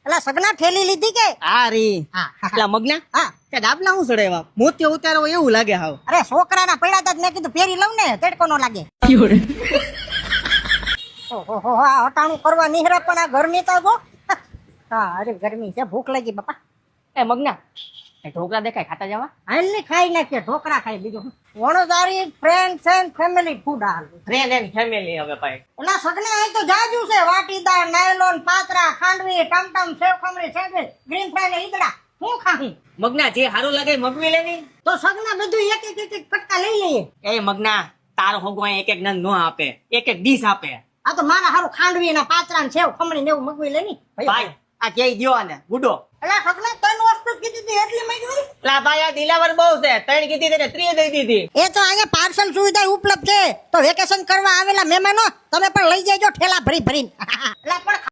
એટલે સગના ઠેલી લીધી કે આ રી હા. પેલા મગના હા તે ડાબલા હું ચડાવ્યા મોતી ઉતારો એવું લાગે હાવ અરે છોકરાના પડ્યા તા જ મેં કીધું ફેરી લઉં ને તેડકો નો લાગે ઓહો આ હટાણું કરવા નિહરા પણ આ ગરમી તો જો હા અરે ગરમી છે ભૂખ લાગી બાપા એ મગના એ ઢોકળા દેખાય ખાતા જવા હાલ ની ખાઈ નાખીએ ઢોકળા ખાઈ બીજું વણોદારી ફ્રેન્ડ્સ એન્ડ ફેમિલી ફૂડ હાલ ફ્રેન્ડ એન્ડ ફેમિલી હવે ભાઈ એલા સગના અહીં તો જાજુ છે વાટીદાર નાયલોન પાતરા ખાંડવી ટમટમ સેવ ખમણી સેન્ડવીચ ગ્રીન ફ્રાય ને ઈદડા હું ખાહું મગના જે સારું લાગે મગવી લેની તો સગના બધું એક એક પટકા લઈ લઈએ એ મગના તારો હોગો એક એક નંગ નો આપે એક એક ડીશ આપે આ તો મારા હારું ખાંડવી ના પાતરા ને સેવ ખમણી ને એવું મગવી લેની ભાઈ આ કે દ્યો ને ગુડો એલા સગના ત્રણ વસ્તુ કીધી હતી એટલી માંગી લા ભાઈ આ દિલાવર બહુ છે ત્રણ કીધી તેને 3 દઈ દીધી એ તો અહીંયા પાર્સલ સુવિધા ઉપલબ્ધ છે તો વેકેશન કરવા આવેલા મહેમાનો તમે પણ લઈ જજો ઠેલા ભરી ભરીને એટલે પણ